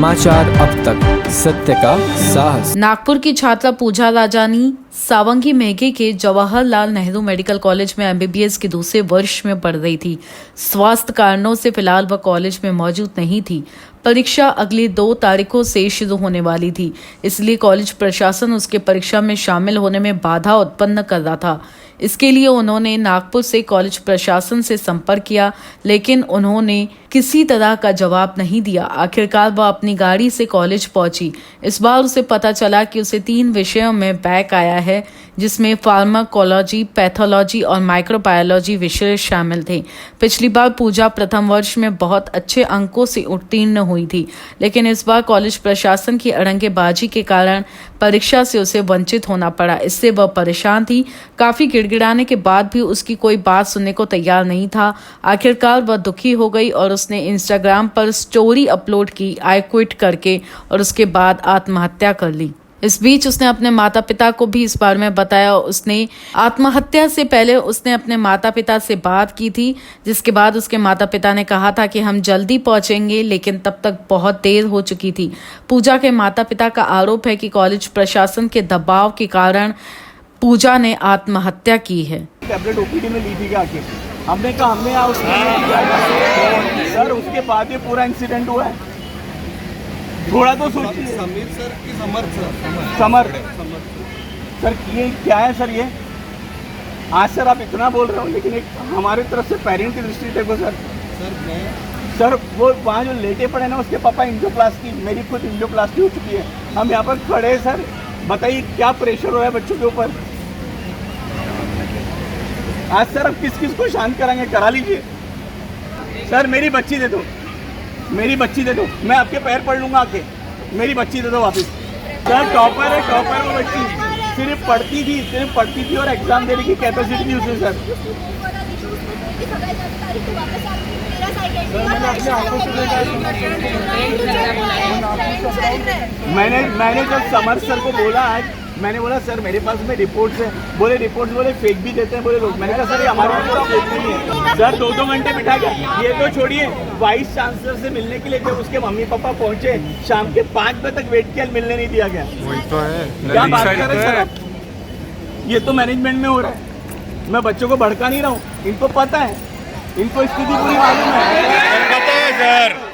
समाचार अब तक, सत्य का साहस। नागपुर की छात्रा पूजा राजानी सावंगी मेघे के जवाहरलाल नेहरू मेडिकल कॉलेज में एमबीबीएस के दूसरे वर्ष में पढ़ रही थी। स्वास्थ्य कारणों से फिलहाल वह कॉलेज में मौजूद नहीं थी। परीक्षा अगली 2 तारीखों से शुरू होने वाली थी, इसलिए कॉलेज प्रशासन उसके परीक्षा में शामिल होने में बाधा उत्पन्न कर रहा था। इसके लिए उन्होंने नागपुर से कॉलेज प्रशासन से संपर्क किया, लेकिन उन्होंने किसी तरह का जवाब नहीं दिया। आखिरकार वह अपनी गाड़ी से कॉलेज पहुंची। इस बार उसे पता चला कि उसे 3 विषयों में बैक आया है, जिसमें फार्माकोलॉजी, पैथोलॉजी और माइक्रोबायोलॉजी विषय शामिल थे। पिछली बार पूजा प्रथम वर्ष में बहुत अच्छे अंकों से उत्तीर्ण हुई थी, लेकिन इस बार कॉलेज प्रशासन की अड़ंगेबाजी के कारण परीक्षा से उसे वंचित होना पड़ा। इससे वह परेशान थी। काफी गिड़गिड़ाने के बाद भी उसकी कोई बात सुनने को तैयार नहीं था। आखिरकार वह दुखी हो गई और उसने इंस्टाग्राम पर स्टोरी अपलोड की, आई क्विट करके, और उसके बाद आत्महत्या कर ली। इस बीच उसने अपने माता पिता को भी इस बारे में बताया। उसने आत्महत्या से पहले उसने अपने माता पिता से बात की थी, जिसके बाद उसके माता पिता ने कहा था कि हम जल्दी पहुंचेंगे, लेकिन तब तक बहुत देर हो चुकी थी। पूजा के माता पिता का आरोप है कि कॉलेज प्रशासन के दबाव के कारण पूजा ने आत्महत्या की है। टैबलेट ओपीडी में ली थी आके, हमने कहा हमने सर उसके बाद ये पूरा इंसिडेंट हुआ है। थोड़ा तो सोचिए। समीर सर की समर सर ये क्या है सर? ये आज सर आप इतना बोल रहे हो, लेकिन एक हमारे तरफ से पेरेंट की दृष्टि देखो सर। सर वो वहाँ जो लेटे पड़े ना, उसके पापा एंजियोप्लास्टी, मेरी खुद एंजियोप्लास्टी हो चुकी है। हम यहाँ पर खड़े हैं सर, बताइए क्या प्रेशर हो रहा है बच्चों के ऊपर। आज सर अब किस किस को शांत कराएंगे? करा लीजिए सर। मेरी बच्ची दे दो, मेरी बच्ची दे दो, मैं आपके पैर पड़ लूंगा आके। मेरी बच्ची दे दो वापस। सर टॉपर है, टॉपर वो बच्ची सिर्फ पढ़ती थी और एग्जाम देने की कैपेसिटी थी उसे सर। मैंने जब समर सर को बोला, आज मैंने बोला सर मेरे पास में रिपोर्ट्स है, बोले रिपोर्ट्स बोले फेक भी देते हैं बोले लोग। मैंने कहा सर ये हमारे पास फेक नहीं है सर। 2-2 घंटे बिठा के, ये तो छोड़िए, वाइस चांसलर से मिलने के लिए जब उसके मम्मी पापा पहुंचे, शाम के 5 बजे तक वेट किया, मिलने नहीं दिया गया। वही तो है, क्या बात कर रहे हैं सर? ये तो मैनेजमेंट में हो रहा है। मैं बच्चों को भड़का नहीं रहा हूँ, इनको पता है, इनको स्थिति पूरी मालूम है सर।